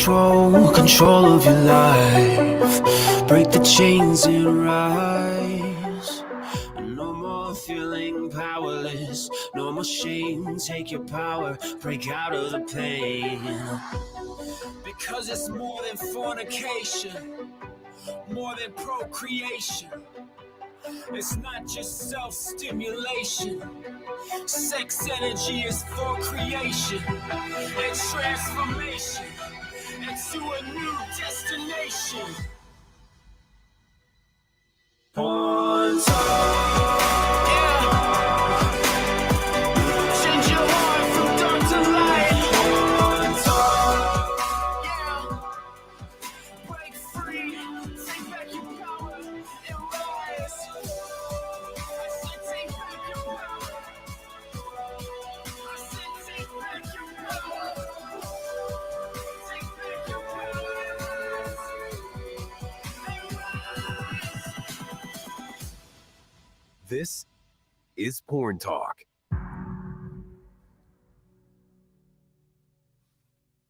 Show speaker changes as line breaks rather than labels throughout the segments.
control of your life. Break the chains and rise. No more feeling powerless. No more shame. Take your power. Break out of the pain. Because it's more than fornication, more than procreation. It's not just self-stimulation. Sex energy is for creation and transformation into a new destination. Porn talk, yeah. Change your heart from dark to light. Porn talk, yeah. Break free, take back your power and rise. I said take back your power. I said take back your power. Take back your power and rise.
This is Porn Talk.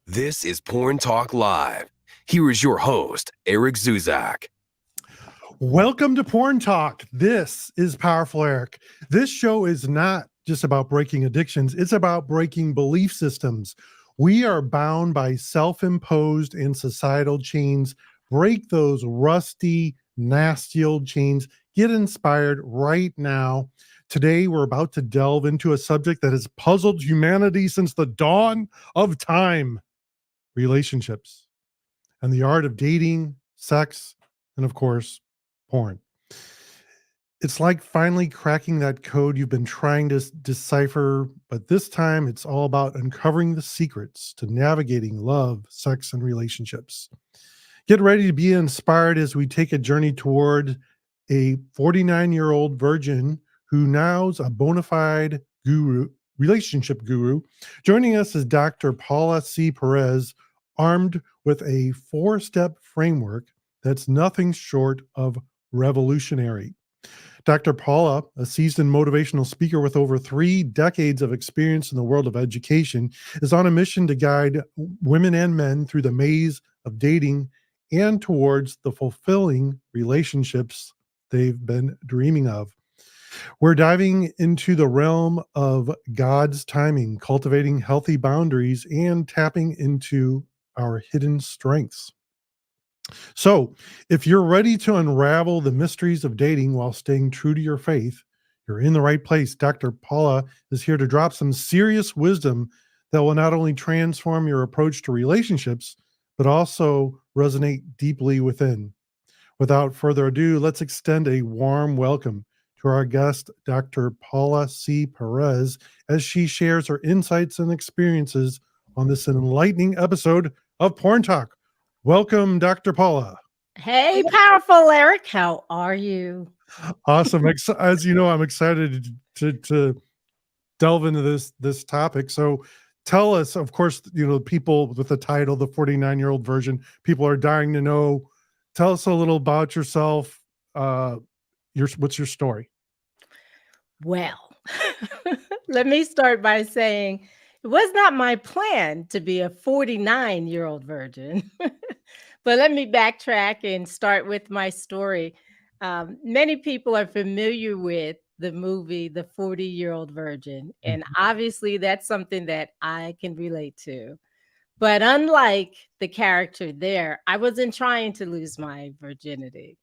This is Porn Talk Live. Here is your host, Eric Zuzak.
Welcome to Porn Talk. This is Powerful Eric. This show is not just about breaking addictions. It's about breaking belief systems. We are bound by self-imposed and societal chains. Break those rusty, nasty old chains. Get inspired right now. Today, we're about to delve into a subject that has puzzled humanity since the dawn of time: relationships and the art of dating, sex, and of course, porn. It's like finally cracking that code you've been trying to decipher, but this time it's all about uncovering the secrets to navigating love, sex, and relationships. Get ready to be inspired as we take a journey toward a 49-year-old virgin who now's a bona fide guru, relationship guru. Joining us is Dr. Paula C. Perez, armed with a 4-step framework that's nothing short of revolutionary. Dr. Paula, a seasoned motivational speaker with over 3 decades of experience in the world of education, is on a mission to guide women and men through the maze of dating and towards the fulfilling relationships they've been dreaming of. We're diving into the realm of God's timing, cultivating healthy boundaries, and tapping into our hidden strengths. So, if you're ready to unravel the mysteries of dating while staying true to your faith, you're in the right place. Dr. Paula is here to drop some serious wisdom that will not only transform your approach to relationships, but also resonate deeply within. Without further ado, let's extend a warm welcome to our guest, Dr. Paula C. Perez, as she shares her insights and experiences on this enlightening episode of Porn Talk. Welcome, Dr. Paula.
Hey, Powerful Eric. How are you?
Awesome. As you know, I'm excited to delve into this topic. So tell us, of course, people with the title, the 49-year-old virgin, people are dying to know. Tell us a little about yourself. What's your story?
Well, let me start by saying it was not my plan to be a 49-year-old virgin. But let me backtrack and start with my story. Many people are familiar with the movie, The 40-Year-Old Virgin. And obviously that's something that I can relate to. But unlike the character there, I wasn't trying to lose my virginity.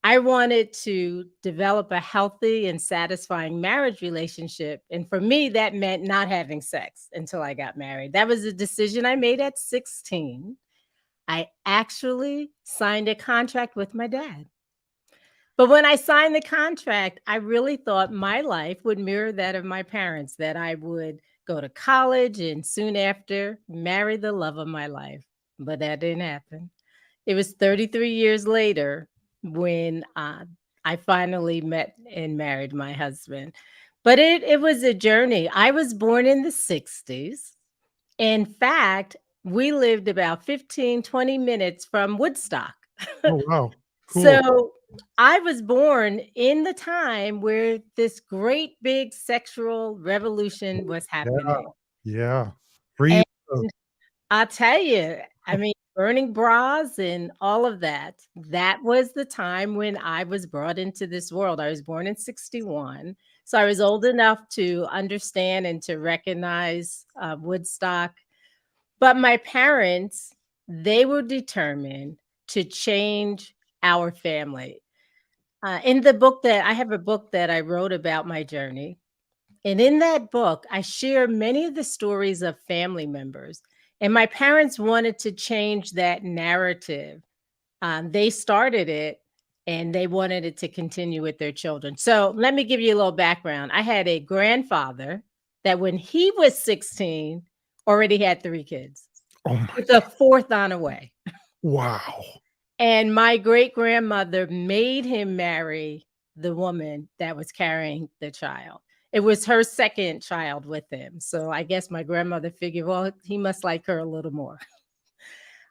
I wanted to develop a healthy and satisfying marriage relationship. And for me, that meant not having sex until I got married. That was a decision I made at 16. I actually signed a contract with my dad. But when I signed the contract, I really thought my life would mirror that of my parents, that I would go to college and soon after marry the love of my life. But that didn't happen. It was 33 years later when I finally met and married my husband. But it was a journey. I was born in the 60s. In fact, we lived about 15, 20 minutes from Woodstock.
Oh, wow. Cool.
So I was born in the time where this great big sexual revolution was happening.
Yeah.
And I'll tell you, I mean, burning bras and all of that. That was the time when I was brought into this world. I was born in 61. So I was old enough to understand and to recognize Woodstock. But my parents, they were determined to change our family. In the book that I have a book that I wrote about my journey. And in that book, I share many of the stories of family members. And my parents wanted to change that narrative. They started it and they wanted it to continue with their children. So let me give you a little background. I had a grandfather that when he was 16 already had 3 kids
Oh my
with a fourth on the way.
wow.
And my great grandmother made him marry the woman that was carrying the child. It was her second child with him. So I guess my grandmother figured, well, he must like her a little more.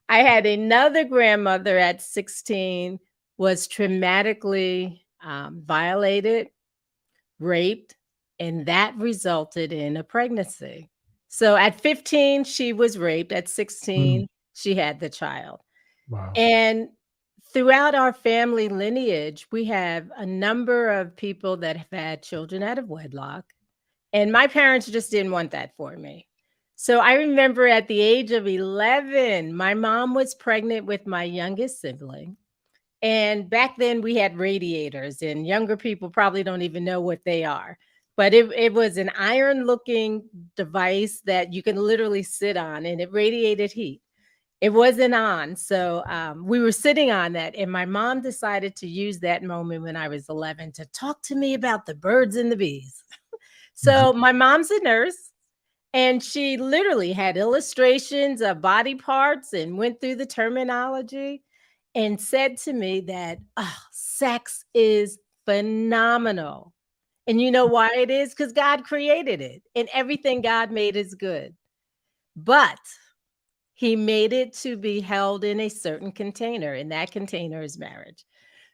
I had another grandmother at 16 was traumatically violated, raped, and that resulted in a pregnancy. So at 15, she was raped. At 16, she had the child.
Wow.
And throughout our family lineage, we have a number of people that have had children out of wedlock. And my parents just didn't want that for me. So I remember at the age of 11, my mom was pregnant with my youngest sibling. And back then we had radiators, and younger people probably don't even know what they are. But it was an iron looking device that you can literally sit on, and it radiated heat. It wasn't on. So we were sitting on that. And my mom decided to use that moment when I was 11 to talk to me about the birds and the bees. So my mom's a nurse. And she literally had illustrations of body parts and went through the terminology and said to me that sex is phenomenal. And you know why it is? Because God created it and everything God made is good. But he made it to be held in a certain container, and that container is marriage.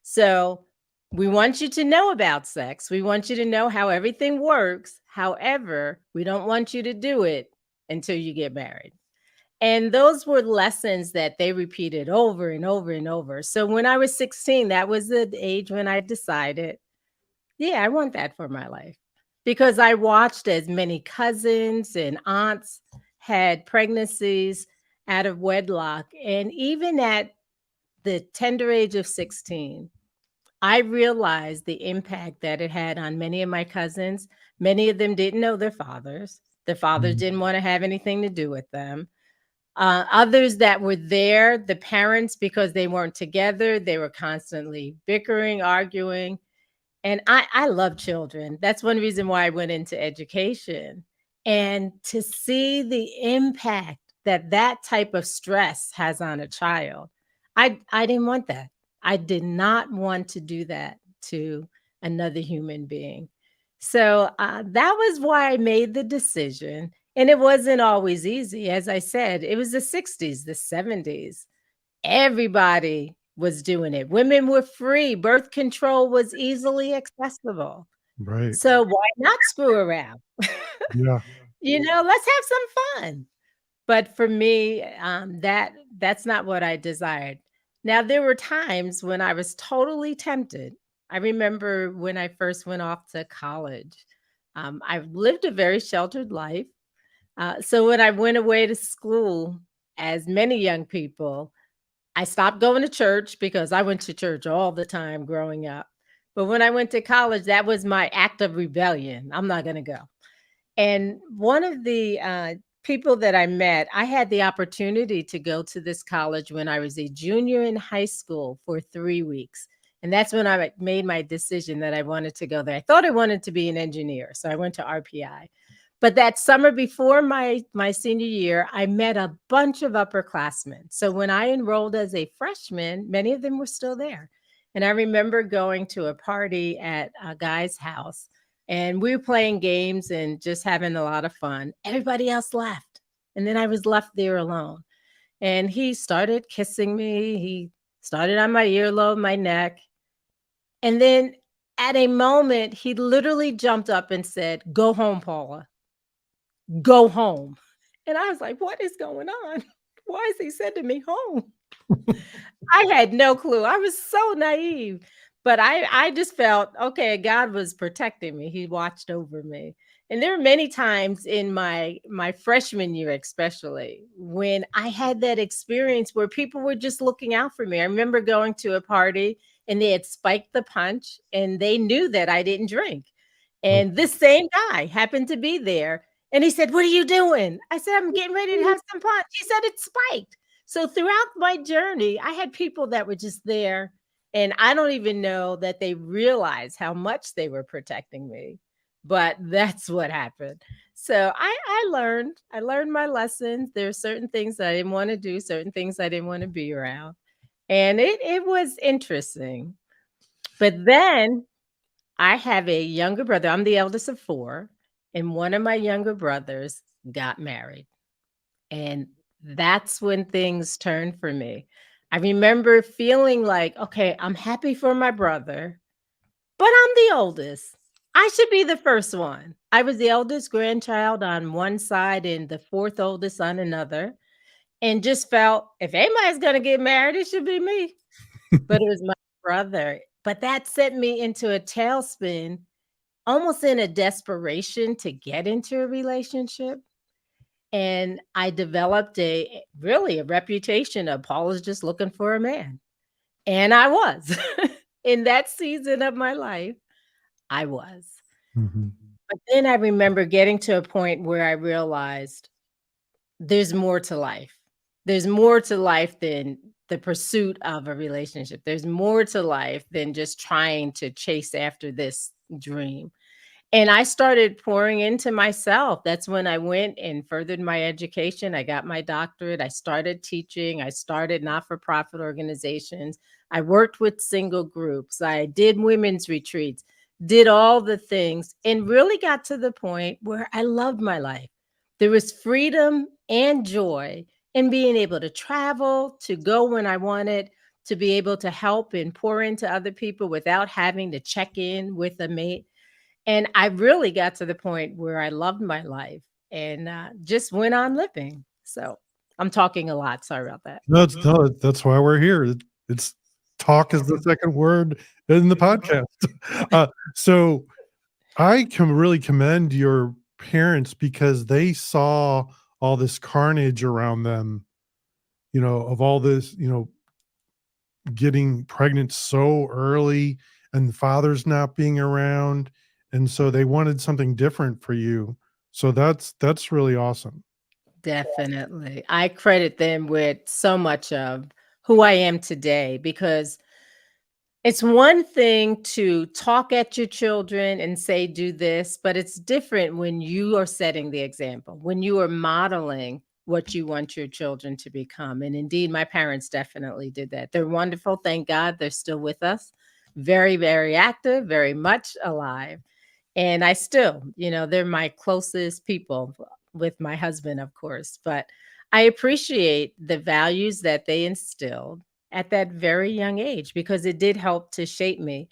So we want you to know about sex. We want you to know how everything works. However, we don't want you to do it until you get married. And those were lessons that they repeated over and over and over. So when I was 16, that was the age when I decided, yeah, I want that for my life. Because I watched as many cousins and aunts had pregnancies out of wedlock. And even at the tender age of 16, I realized the impact that it had on many of my cousins. Many of them didn't know their fathers. Their fathers didn't want to have anything to do with them. Others that were there, the parents, because they weren't together, they were constantly bickering, arguing. And I love children. That's one reason why I went into education. And to see the impact that that type of stress has on a child, I didn't want that. I did not want to do that to another human being. So that was why I made the decision. And it wasn't always easy. As I said, it was the 60s, the 70s. Everybody was doing it. Women were free. Birth control was easily accessible.
Right.
So why not screw around?
Yeah.
Let's have some fun. But for me, that's not what I desired. Now, there were times when I was totally tempted. I remember when I first went off to college. I've lived a very sheltered life. So when I went away to school, as many young people, I stopped going to church because I went to church all the time growing up. But when I went to college, that was my act of rebellion. I'm not going to go. And one of the people that I met, I had the opportunity to go to this college when I was a junior in high school for 3 weeks. And that's when I made my decision that I wanted to go there. I thought I wanted to be an engineer. So I went to RPI. But that summer before my senior year, I met a bunch of upperclassmen. So when I enrolled as a freshman, many of them were still there. And I remember going to a party at a guy's house, and we were playing games and just having a lot of fun. Everybody else left. And then I was left there alone. And he started kissing me. He started on my earlobe, my neck. And then at a moment, he literally jumped up and said, "Go home, Paula. Go home." And I was like, what is going on? Why is he sending me home? I had no clue. I was so naive. But I just felt, okay, God was protecting me. He watched over me. And there were many times in my freshman year, especially, when I had that experience where people were just looking out for me. I remember going to a party and they had spiked the punch and they knew that I didn't drink. And this same guy happened to be there. And he said, "What are you doing?" I said, "I'm getting ready to have some punch." He said, "It's spiked." So throughout my journey, I had people that were just there, and I don't even know that they realized how much they were protecting me, but that's what happened. So I learned my lessons. There are certain things that I didn't want to do, certain things I didn't want to be around, and it was interesting. But then I have a younger brother. I'm the eldest of 4, and one of my younger brothers got married. And that's when things turned for me. I remember feeling like, okay, I'm happy for my brother, but I'm the oldest. I should be the first one. I was the eldest grandchild on one side and the fourth oldest on another, and just felt if anybody's going to get married, it should be me. But it was my brother. But that sent me into a tailspin, almost in a desperation to get into a relationship. And I developed a really a reputation of Paula's just looking for a man. And I was. In that season of my life, I was.
Mhm.
But then I remember getting to a point where I realized there's more to life. There's more to life than the pursuit of a relationship. There's more to life than just trying to chase after this dream. And I started pouring into myself. That's when I went and furthered my education. I got my doctorate. I started teaching. I started not for profit organizations. I worked with single groups. I did women's retreats, did all the things, and really got to the point where I loved my life. There was freedom and joy in being able to travel, to go when I wanted, to be able to help and pour into other people without having to check in with a mate. And I really got to the point where I loved my life and, just went on living. So, I'm talking a lot, sorry about that.
No, that's why we're here. It's talk is the second word in the podcast. So I can really commend your parents because they saw all this carnage around them, of all this, getting pregnant so early and the father's not being around. And so they wanted something different for you. So that's really awesome.
Definitely. I credit them with so much of who I am today because it's one thing to talk at your children and say, do this, but it's different when you are setting the example, when you are modeling what you want your children to become. And indeed, my parents definitely did that. They're wonderful. Thank God they're still with us. Very, very active, very much alive. And I still, they're my closest people with my husband, of course. But I appreciate the values that they instilled at that very young age because it did help to shape me.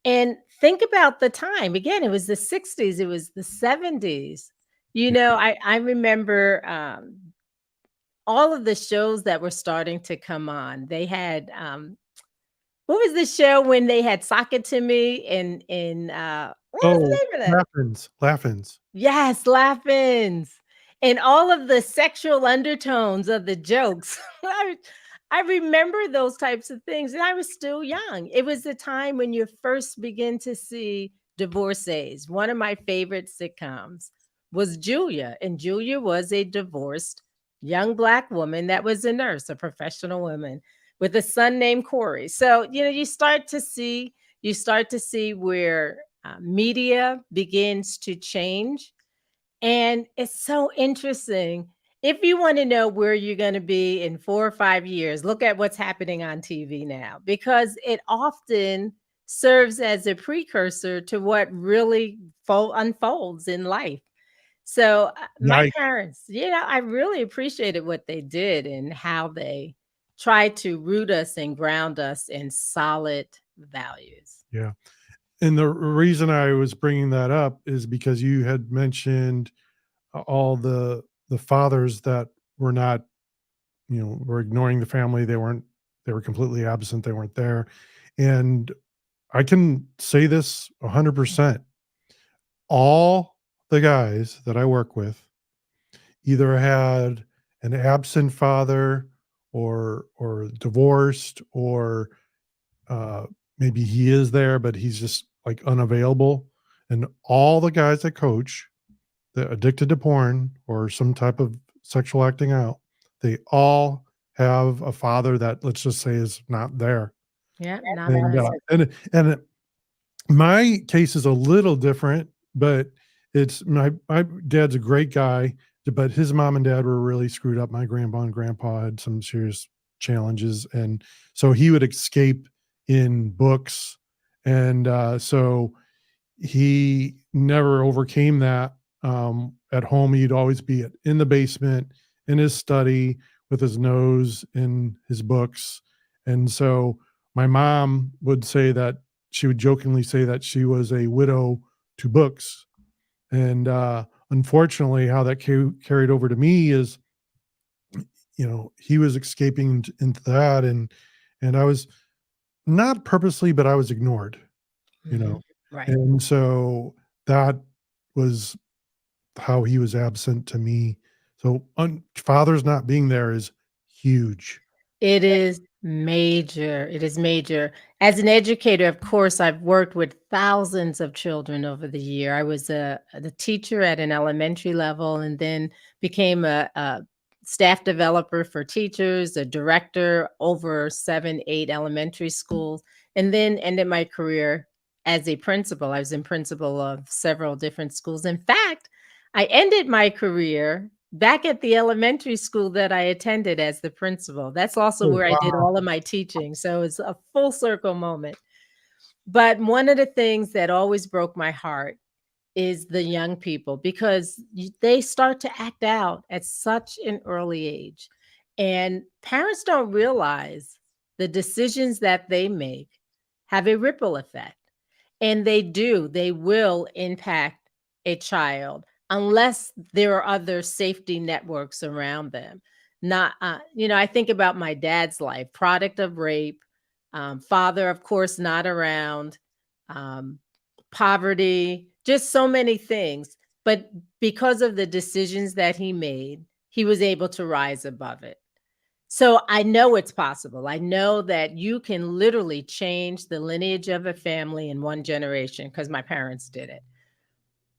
And think about the time. Again, it was the 60s, it was the 70s. I remember all of the shows that were starting to come on. They had what was the show when they had Sock It to Me and what was
Oh,
the name of that?
Laugh-Ins.
Yes, Laugh-Ins, and all of the sexual undertones of the jokes. I remember those types of things, and I was still young. It was the time when you first begin to see divorcees. One of my favorite sitcoms was Julia, and Julia was a divorced young Black woman that was a nurse, a professional woman with a son named Corey. So, you start to see where media begins to change. And it's so interesting. If you want to know where you're going to be in 4 or 5 years, look at what's happening on TV now, because it often serves as a precursor to what really unfolds in life. So, my
Yikes.
parents, I really appreciated what they did and how they tried to root us and ground us in solid values.
Yeah. And the reason I was bringing that up is because you had mentioned all the fathers that were not were ignoring the family. They were completely absent. They weren't there. And I can say this 100%. All the guys that I work with either had an absent father or divorced, or uh, maybe he is there, but he's just like unavailable. And all the guys that coach that addicted to porn or some type of sexual acting out, they all have a father that, let's just say, is not there.
Yeah, not
And
present.
my case is a little different, but it's my dad's a great guy, but his mom and dad were really screwed up. My grandpa and grandpa had some serious challenges, and so he would escape in books, and so he never overcame that. At home, he'd always be in the basement in his study with his nose in his books, and so my mom would say that she would jokingly say that she was a widow to books. And unfortunately, how that carried over to me is, he was escaping into that, and I was not purposely, but I was ignored, you know,
Right.
and so that was how he was absent to me. So father's not being there is huge.
It is major. It is major. As an educator, of course, I've worked with thousands of children over the year. I was the teacher at an elementary level, and then became a staff developer for teachers, a director over 7, 8 elementary schools, and then ended my career as a principal. I was in principal of several different schools. In fact, I ended my career back at the elementary school that I attended as the principal. That's also
Oh,
where I did
wow.
all of my teaching. So it's a full circle moment. But one of the things that always broke my heart is the young people, because they start to act out at such an early age. And parents don't realize the decisions that they make have a ripple effect. And they will impact a child unless there are other safety networks around them. Not, I think about my dad's life, product of rape, father, of course, not around, um, poverty, just so many things. But because of the decisions that he made, he was able to rise above it. So I know it's possible. I know that you can literally change the lineage of a family in one generation, because my parents did it.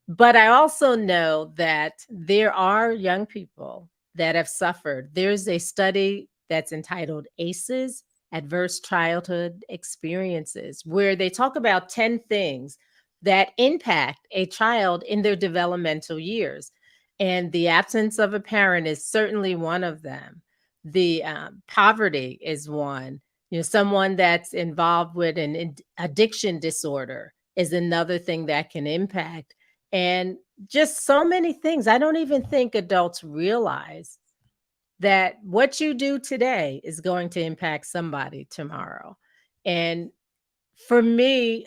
But I also know that there are young people that have suffered. There's a study that's entitled ACEs, Adverse Childhood Experiences, where they talk about 10 things that impact a child in their developmental years. And the absence of a parent is certainly one of them. The poverty is one. Someone that's involved with an addiction disorder is another thing that can impact, and just so many things. I don't even think adults realize that what you do today is going to impact somebody tomorrow. And for me,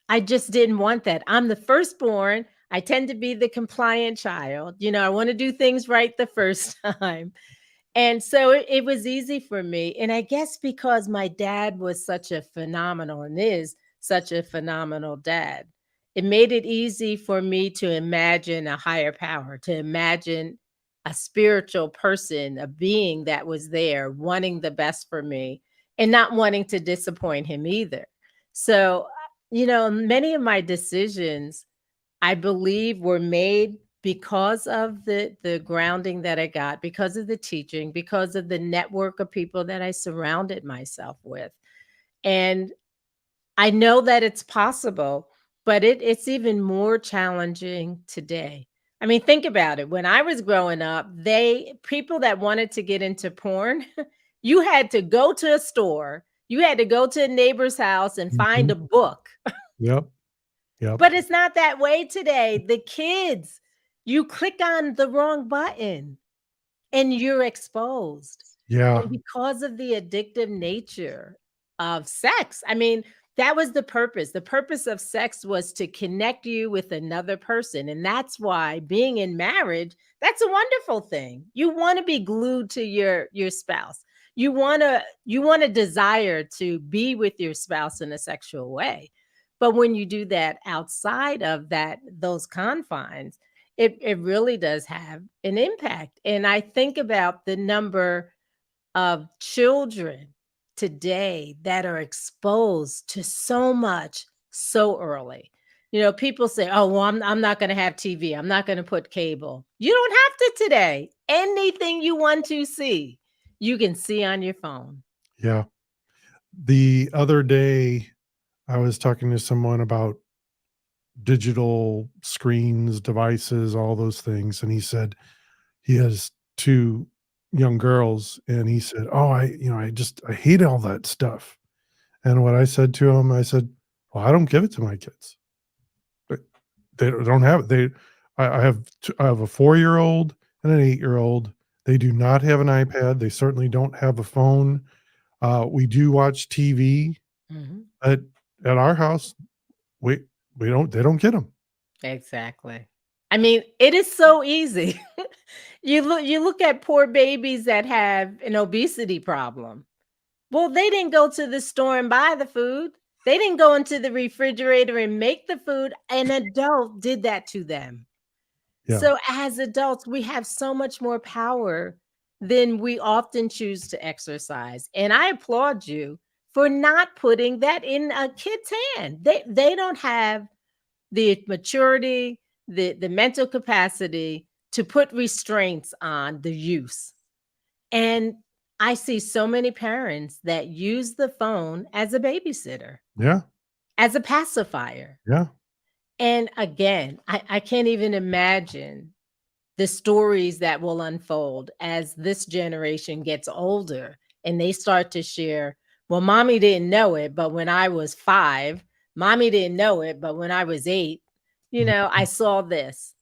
I just didn't want that. I'm the firstborn. I tend to be the compliant child. I want to do things right the first time. And so it was easy for me. And I guess because my dad was such a phenomenal, and is such a phenomenal dad, it made it easy for me to imagine a higher power, to imagine a spiritual person, a being that was there wanting the best for me and not wanting to disappoint him either. So, many of my decisions, I believe, were made because of the grounding that I got, because of the teaching, because of the network of people that I surrounded myself with. And I know that it's possible, but it's even more challenging today. I mean, think about it. When I was growing up, people that wanted to get into porn, you had to go to a store, you had to go to a neighbor's house and find
Mhm.
a book.
Yep. Yep.
But it's not that way today. The kids, you click on the wrong button and you're exposed.
Yeah.
And because of the addictive nature of sex, I mean, That was the purpose. The purpose of sex was to connect you with another person. And that's why being in marriage, that's a wonderful thing. You want to be glued to your spouse. You want to desire to be with your spouse in a sexual way. But when you do that outside of those confines, it really does have an impact. And I think about the number of children today that are exposed to so much so early. People say, "Oh, well, I'm not going to have TV. I'm not going to put cable." You don't have to today. Anything you want to see, you can see on your phone.
Yeah. The other day, I was talking to someone about digital screens, devices, all those things. And he said he has two young girls. And he said, "Oh, I hate all that stuff." And what I said to him, I said, "Well, I don't give it to my kids. But they don't have it. I have a 4-year-old and an 8-year-old. They do not have an iPad. They certainly don't have a phone. We do watch TV
Mhm.
at our house. We they don't get them."
Exactly. I mean, it is so easy. You look at poor babies that have an obesity problem. Well, they didn't go to the store and buy the food. They didn't go into the refrigerator and make the food. An adult did that to them.
Yeah.
So, as adults, we have so much more power than we often choose to exercise. And I applaud you for not putting that in a kid's hand. They don't have the maturity, the mental capacity to put restraints on the use. And I see so many parents that use the phone as a babysitter,
Yeah.
as a pacifier.
Yeah.
And again, I can't even imagine the stories that will unfold as this generation gets older and they start to share, well, mommy didn't know it, but when I was 5, mommy didn't know it, but when I was 8, I
Mhm.
saw this.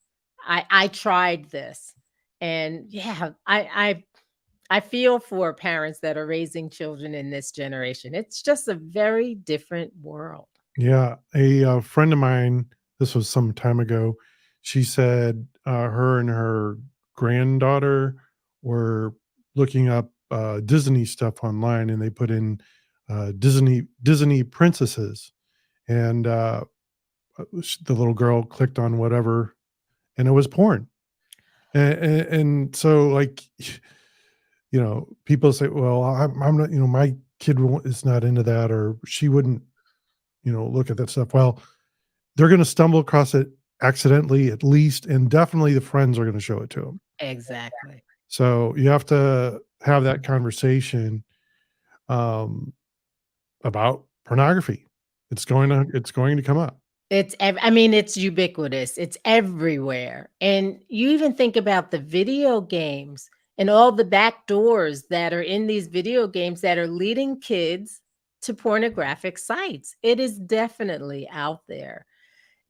I tried this. And yeah, I feel for parents that are raising children in this generation. It's just a very different world.
Yeah. A friend of mine, this was some time ago, she said her and her granddaughter were looking up Disney stuff online, and they put in Disney princesses, and the little girl clicked on whatever, and it was porn. And so, like, people say, "Well, I'm not, my kid is not into that, or she wouldn't, look at that stuff." Well, they're going to stumble across it accidentally, at least, and definitely the friends are going to show it to them.
Exactly.
So you have to have that conversation um, about pornography. It's going to come up.
I mean, it's ubiquitous. It's everywhere. And you even think about the video games and all the back doors that are in these video games that are leading kids to pornographic sites. It is definitely out there.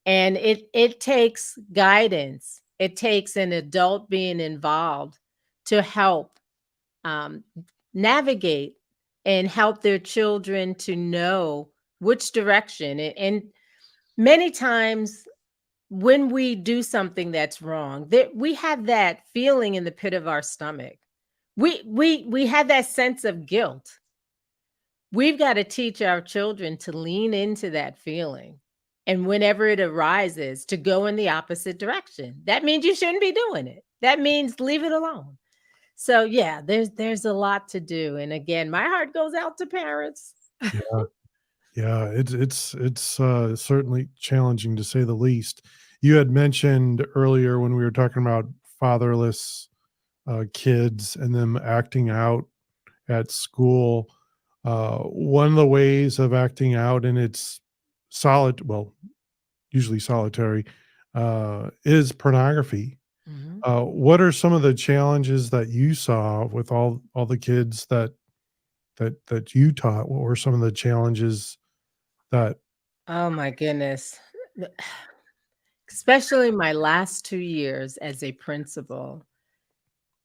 And it takes guidance. It takes an adult being involved to help um, navigate and help their children to know which direction. And many times when we do something that's wrong, that we have that feeling in the pit of our stomach. We have that sense of guilt. We've got to teach our children to lean into that feeling. And whenever it arises, to go in the opposite direction. That means you shouldn't be doing it. That means leave it alone. So yeah, there's a lot to do. And again, my heart goes out to parents.
Yeah, yeah, it's certainly challenging to say the least. You had mentioned earlier when we were talking about fatherless kids and them acting out at school. One of the ways of acting out, and it's well, usually solitary, is pornography.
Mhm.
What are some of the challenges that you saw with all the kids that you taught? What were some of the challenges that?
Oh my goodness. Especially my last 2 years as a principal.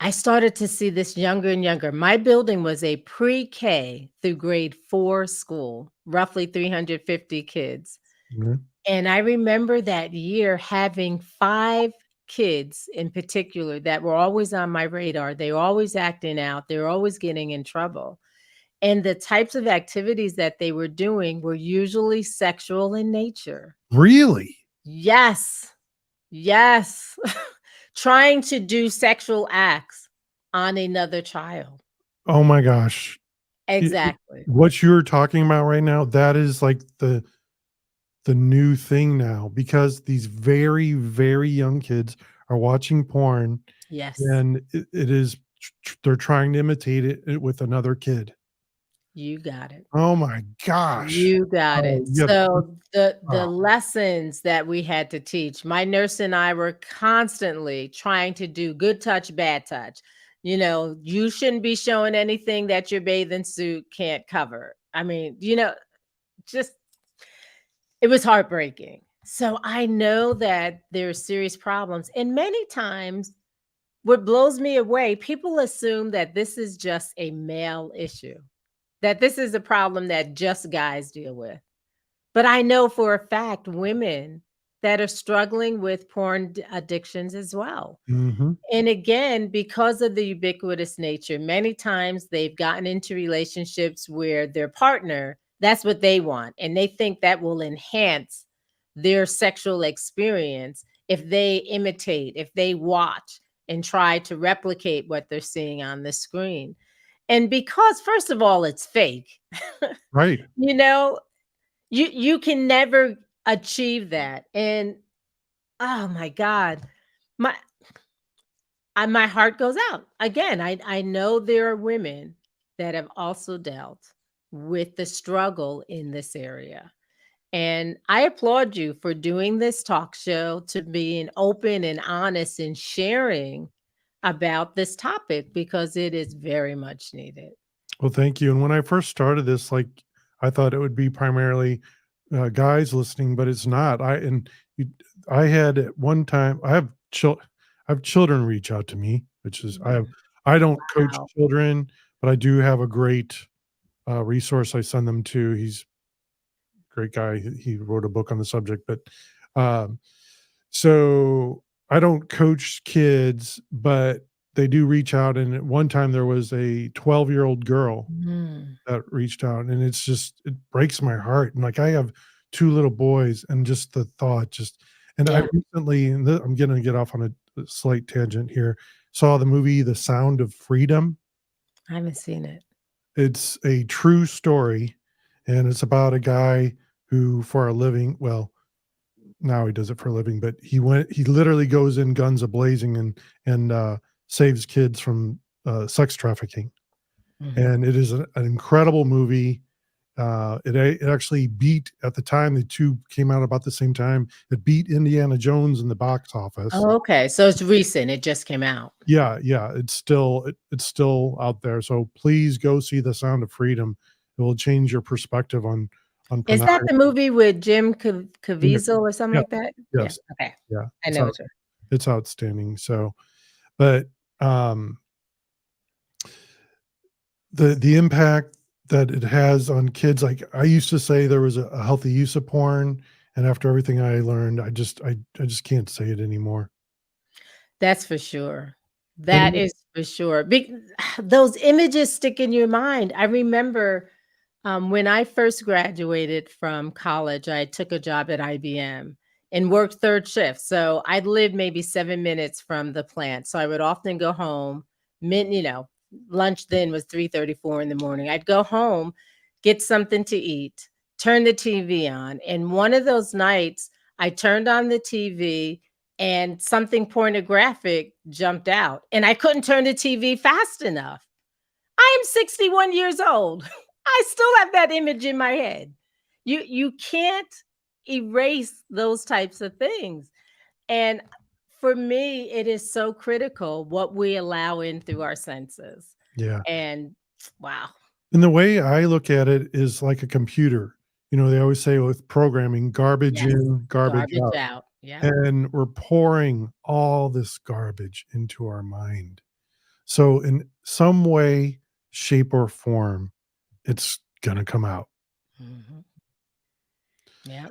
I started to see this younger and younger. My building was a pre-K through grade 4 school, roughly 350 kids.
Mhm.
And I remember that year having 5 kids in particular that were always on my radar. They were always acting out. They were always getting in trouble. And the types of activities that they were doing were usually sexual in nature.
Really?
Yes. Yes. Trying to do sexual acts on another child.
Oh my gosh.
Exactly.
What you're talking about right now, that is like the new thing now, because these very, very young kids are watching porn,
Yes.
and it is they're trying to imitate it with another kid.
You got it.
Oh my gosh.
You got
Oh,
it.
you have
So the
oh,
lessons that we had to teach, my nurse and I were constantly trying to do good touch, bad touch. You shouldn't be showing anything that your bathing suit can't cover. I mean, just it was heartbreaking. So I know that there's serious problems. And many times what blows me away, people assume that this is just a male issue, that this is a problem that just guys deal with. But I know for a fact women that are struggling with addictions as well.
mhm,
And again, because of the ubiquitous nature, many times they've gotten into relationships where their partner, that's what they want. And they think that will enhance their sexual experience if they imitate, if they watch and try to replicate what they're seeing on the screen. And because, first of all, it's fake,
right.
you know, you can never achieve that. And oh my God, my my heart goes out. Again, I know there are women that have also dealt with the struggle in this area. And I applaud you for doing this talk show, to being open and honest and sharing about this topic because it is very much needed.
Well, thank you. And when I first started this, like, I thought it would be primarily guys listening, but it's not. You, I had at one time, I have children reach out to me, which is I don't coach
Wow.
children, but I do have a great resource I send them to. He's a great guy. He wrote a book on the subject, but um, so I don't coach kids, but they do reach out. And at one time there was a 12-year-old girl
Mm,
that reached out, and it breaks my heart. And like, I have 2 little boys, and just the thought just and I
yeah,
recently, and I'm gonna get off on a slight tangent here, saw the movie The Sound of Freedom.
I haven't seen it.
It's a true story, and it's about a guy who, for a living, well, now he does it for a living, but he literally goes in guns a-blazing and saves kids from sex trafficking.
Mhm.
And it is an incredible movie. It actually beat, at the time, the 2 came out about the same time. It beat Indiana Jones in the box office.
Oh, okay. So it's recent. It just came out.
Yeah, yeah, it's still out there. So please go see The Sound of Freedom. It will change your perspective on
Is that
pornography.
the movie with Jim
Yeah,
Caviezel or something
yeah,
like that? Yeah.
yes,
Okay.
yeah.
I know what you're.
It's outstanding. So, but um the impact that it has on kids, like, I used to say there was a healthy use of porn, and after everything I learned, I just can't say it anymore.
That's for sure. That
And
is for sure. Those images stick in your mind. I remember when I first graduated from college, I took a job at IBM and worked third shift. So I lived maybe 7 minutes from the plant. So I would often go home. Lunch then was 3:34 in the morning. I'd go home, get something to eat, turn the TV on. And one of those nights, I turned on the TV and something pornographic jumped out, and I couldn't turn the TV fast enough. I am 61 years old. I still have that image in my head. You can't erase those types of things. And for me, it is so critical what we allow in through our senses.
yeah.
And wow.
And the way I look at it is like a computer. They always say with programming, garbage
Yes.
in, garbage
Garbage
out.
out. Yeah.
And we're pouring all this garbage into our mind. So in some way, shape, or form, it's going to come out.
Mm-hmm. Yeah.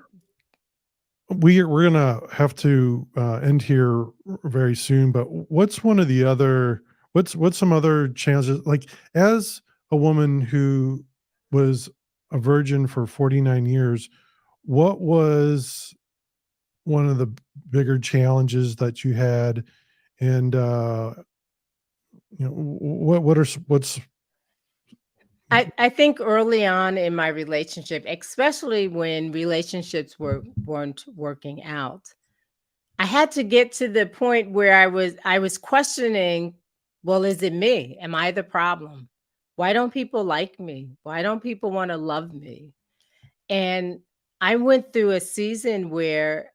We're gonna have to end here very soon. But what's one of the other what's some other challenges, like as a woman who was a virgin for 49 years? What was one of the bigger challenges that you had, and what's
I think early on in my relationship, especially when relationships weren't working out, I had to get to the point where I was questioning, well, is it me? Am I the problem? Why don't people like me? Why don't people want to love me? And I went through a season where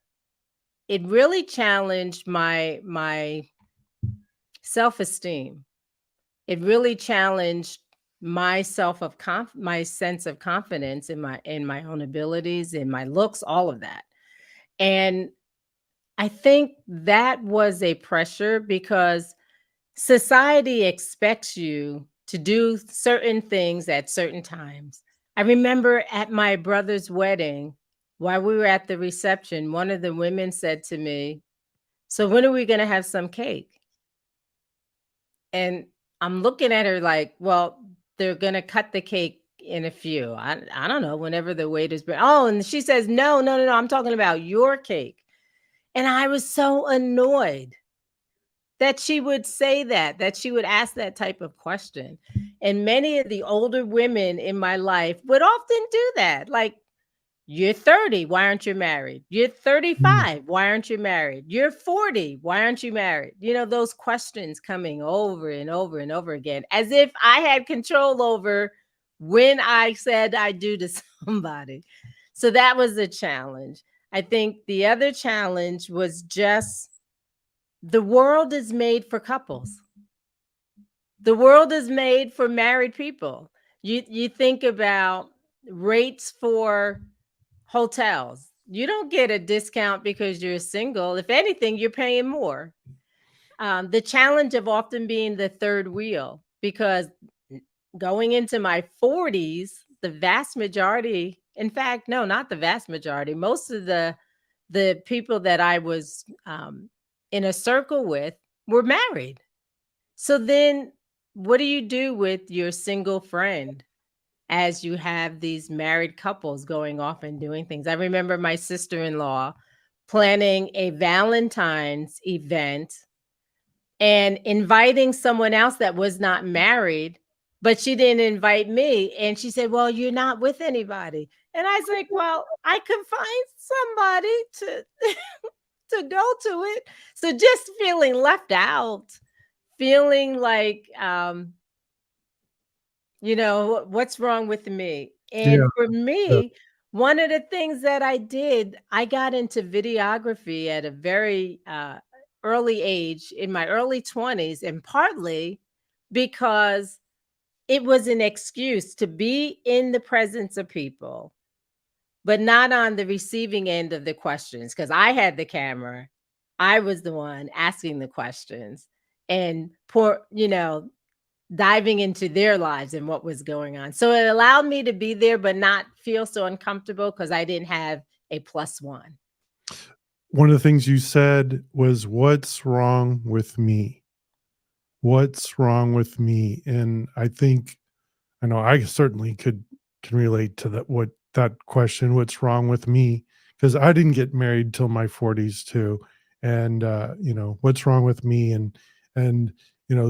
it really challenged my self-esteem. It really challenged my my sense of confidence in my own abilities, in my looks, all of that. And I think that was a pressure because society expects you to do certain things at certain times. I remember at my brother's wedding, while we were at the reception, one of the women said to me, "So when are we going to have some cake?" And I'm looking at her like, "Well, they're going to cut the cake in a few. I don't know, whenever the waiters bring." Oh, and she says, "No, no, no, no, I'm talking about your cake." And I was so annoyed that she would say that she would ask that type of question. And many of the older women in my life would often do that. Like, you're 30, why aren't you married? You're 35, why aren't you married? You're 40, why aren't you married? You know, those questions coming over and over and over again, as if I had control over when I said I do to somebody. So that was a challenge. I think the other challenge was just the world is made for couples. The world is made for married people. You think about rates for hotels. You don't get a discount because you're single. If anything, you're paying more. The challenge of often being the third wheel, because going into my 40s, the vast majority, in fact, no, not the vast majority, most of the people that I was in a circle with were married. So then what do you do with your single friend as you have these married couples going off and doing things? I remember my sister-in-law planning a Valentine's event and inviting someone else that was not married, but she didn't invite me. And she said, "Well, you're not with anybody." And I was like, "Well, I could find somebody to to go to it." So just feeling left out, feeling like what's wrong with me? And
yeah,
for
yeah.
me, one of the things that I did, I got into videography at a very early age, in my early 20s, and partly because it was an excuse to be in the presence of people, but not on the receiving end of the questions, because I had the camera. I was the one asking the questions and diving into their lives and what was going on. So it allowed me to be there, but not feel so uncomfortable because I didn't have a plus one.
One of the things you said was, "What's wrong with me? What's wrong with me?" And I know I certainly can relate to that question, "What's wrong with me?" Because I didn't get married till my 40s too, and what's wrong with me? And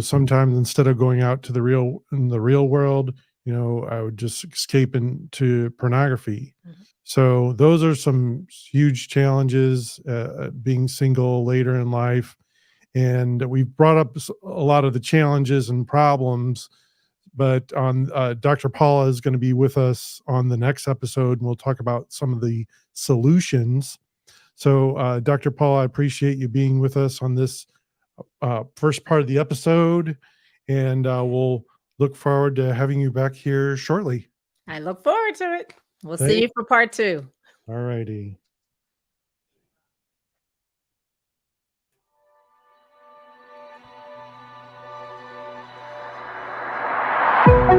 sometimes instead of going out to the real world, I would just escape into pornography.
Mhm.
So those are some huge challenges, being single later in life, and we've brought up a lot of the challenges and problems, but on Dr. Paula is going to be with us on the next episode, and we'll talk about some of the solutions. So, Dr. Paula, I appreciate you being with us on this first part of the episode, and we'll look forward to having you back here shortly.
I look forward to it. We'll see
Thank.
you for part two.
All righty.
Are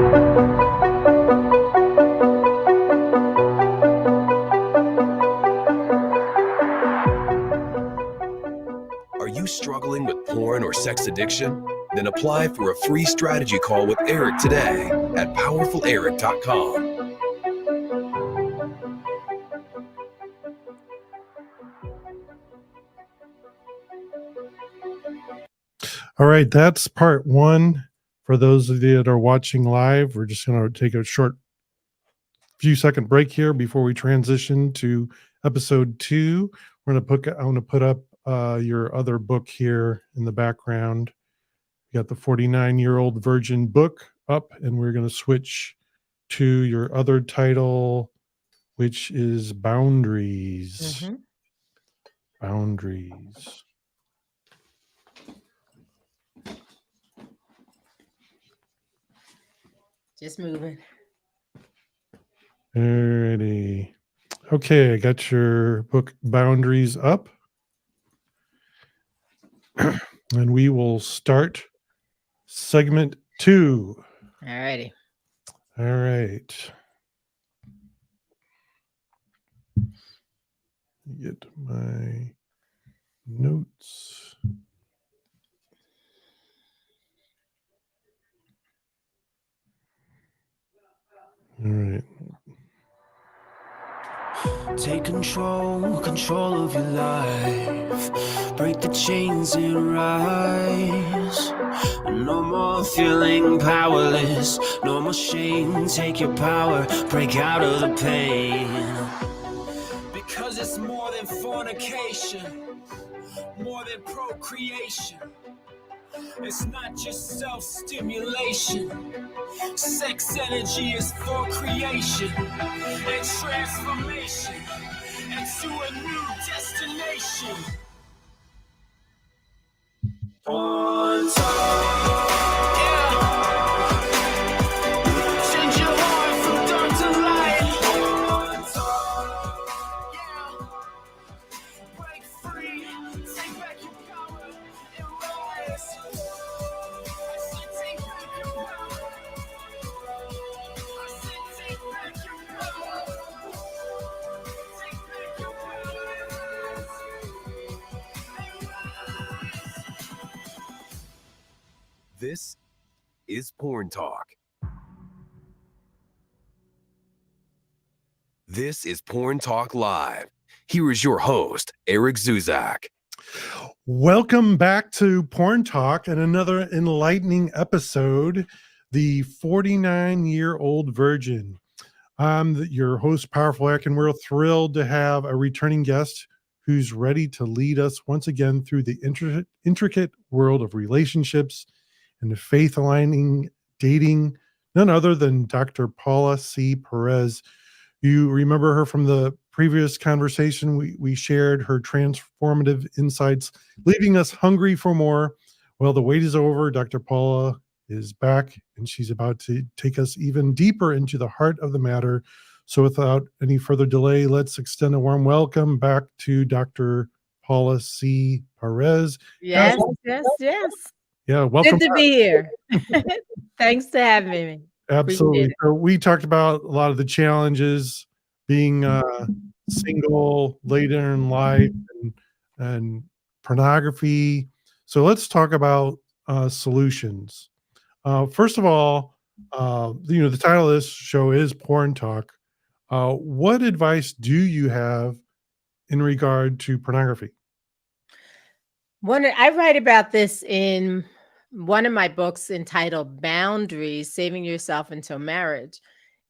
you struggling with porn or sex addiction? Then apply for a free strategy call with Eric today at powerfuleric.com.
All right, that's part one. For those of you that are watching live, we're just going to take a short few second break here before we transition to episode 2. I want to put up your other book here in the background. You got the 49-year-old virgin book up, and we're going to switch to your other title, which is Boundaries.
Mm-hmm.
Boundaries.
Just moving.
Alrighty. Okay, I got your book Boundaries up. And we will start segment 2.
All righty.
All right. Get my notes. All right.
Take control of your life. Break the chains and rise. No more feeling powerless. No more shame. Take your power. Break out of the pain. Because it's more than fornication, more than procreation. It's not just self-stimulation. Sex energy is for creation and transformation into a new destination. On top, yeah. Change your heart from dark to light. On top, yeah. Break free, take back your power and rise. I said take back your power. I said take back your power. Take back your power and rise.
This is Porn Talk. This is Porn Talk Live. Here is your host, Eric Zuzak.
Welcome back to Porn Talk and another enlightening episode, the 49-year-old virgin. I'm your host, Powerful Eric, and we're thrilled to have a returning guest who's ready to lead us once again through the intricate world of relationships and faith-aligning dating, none other than Dr. Paula G Perez. You remember her from the previous conversation. We shared her transformative insights, leaving us hungry for more. Well, the wait is over. Dr. Paula is back, and she's about to take us even deeper into the heart of the matter. So without any further delay, let's extend a warm welcome back to Dr. Paula G Perez.
Yes.
Yeah, welcome.
Good to be here. Thanks for having me.
Absolutely. So we talked about a lot of the challenges being single later in life and pornography. So let's talk about solutions. First of all, the title of this show is Porn Talk. What advice do you have in regard to pornography?
I write about this in one of my books entitled Boundaries, Saving Yourself Until Marriage.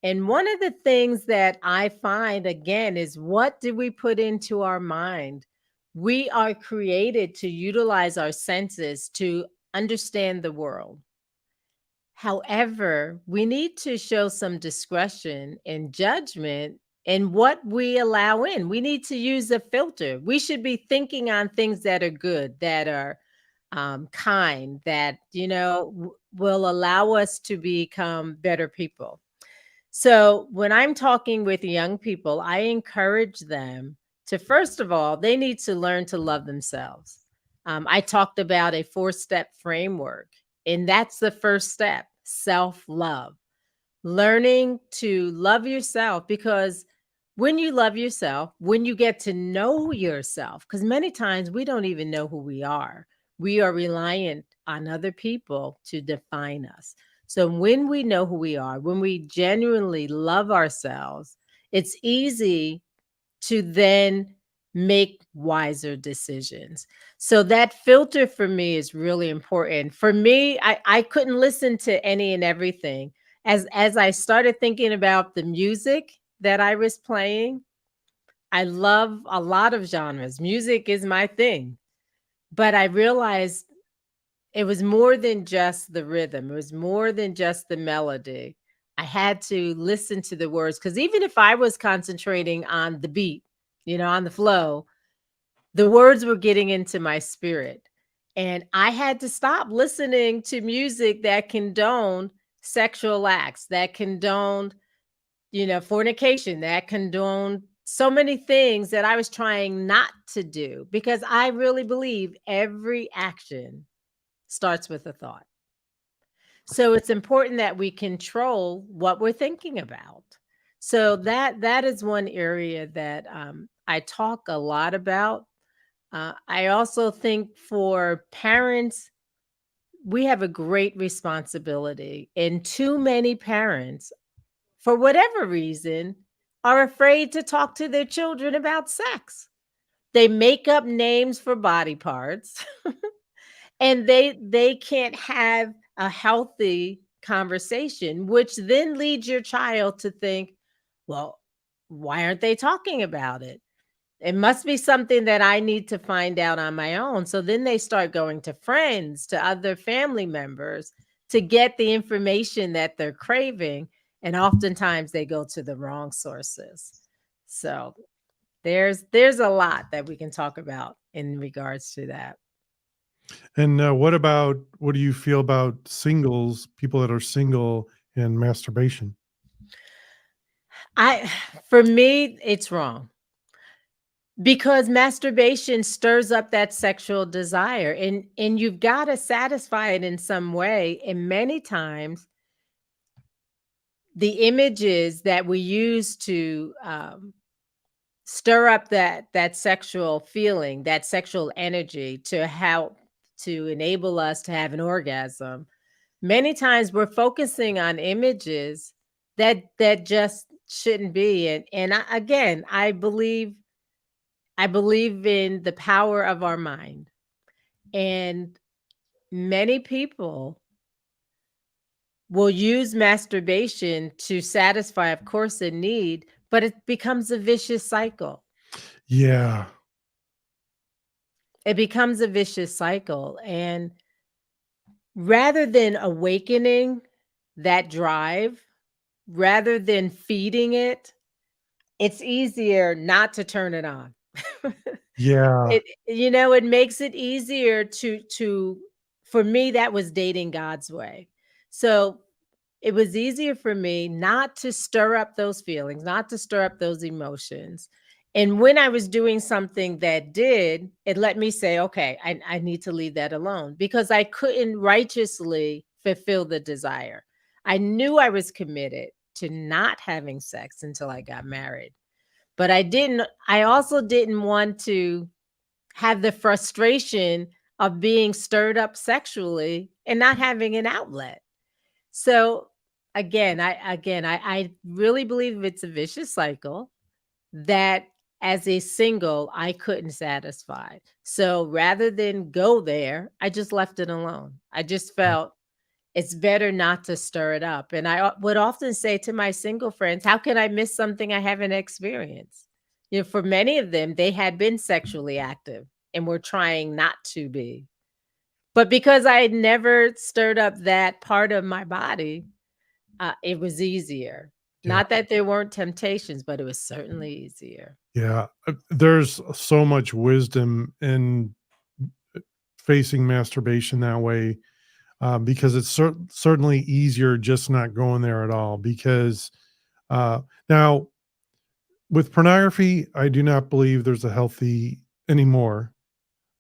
And one of the things that I find, again, is what do we put into our mind? We are created to utilize our senses to understand the world. However, we need to show some discretion and judgment in what we allow in. We need to use a filter. We should be thinking on things that are good, that are kind, that, will allow us to become better people. So when I'm talking with young people, I encourage them to, first of all, they need to learn to love themselves. I talked about a 4-step framework, and that's the first step, self-love. learning to love yourself, because when you love yourself, when you get to know yourself, because many times we don't even know who we are reliant on other people to define us. So when we know who we are, when we genuinely love ourselves, it's easy to then make wiser decisions. So that filter for me is really important. For me, I couldn't listen to any and everything. As I started thinking about the music that I was playing, I love a lot of genres. Music is my thing. But I realized it was more than just the rhythm. It was more than just the melody. I had to listen to the words, because even if I was concentrating on the beat, on the flow, the words were getting into my spirit. And I had to stop listening to music that condoned sexual acts, that condoned, fornication, that condoned so many things that I was trying not to do, because I really believe every action starts with a thought. So it's important that we control what we're thinking about. So that is one area that I talk a lot about. I also think for parents, we have a great responsibility, and too many parents, for whatever reason, are afraid to talk to their children about sex. They make up names for body parts and they can't have a healthy conversation, which then leads your child to think, well, why aren't they talking about it? It must be something that I need to find out on my own. So then they start going to friends, to other family members to get the information that they're craving. And oftentimes they go to the wrong sources. So there's a lot that we can talk about in regards to that.
And what do you feel about singles, people that are single, and masturbation?
For me, it's wrong, because masturbation stirs up that sexual desire, and you've got to satisfy it in some way. And many times the images that we use to stir up that sexual feeling, that sexual energy, to help to enable us to have an orgasm, many times we're focusing on images that just shouldn't be. And again, I believe in the power of our mind. And many people will use masturbation to satisfy, of course, a need, but it becomes a vicious cycle.
Yeah.
It becomes a vicious cycle. And rather than awakening that drive, rather than feeding it, it's easier not to turn it on.
Yeah.
It makes it easier to for me, that was dating God's way. So it was easier for me not to stir up those feelings, not to stir up those emotions. And when I was doing something that did, it let me say, okay, I need to leave that alone, because I couldn't righteously fulfill the desire. I knew I was committed to not having sex until I got married. But I also didn't want to have the frustration of being stirred up sexually and not having an outlet. So I really believe it's a vicious cycle that as a single I couldn't satisfy. So rather than go there, I just left it alone. I just felt it's better not to stir it up. And I would often say to my single friends, how can I miss something I haven't experienced? For many of them, they had been sexually active and were trying not to be. But because I had never stirred up that part of my body, it was easier.
Yeah.
Not that there weren't temptations, but it was certainly easier.
Yeah. There's so much wisdom in facing masturbation that way, because it's certainly easier just not going there at all. Because now, with pornography, I do not believe there's a healthy anymore.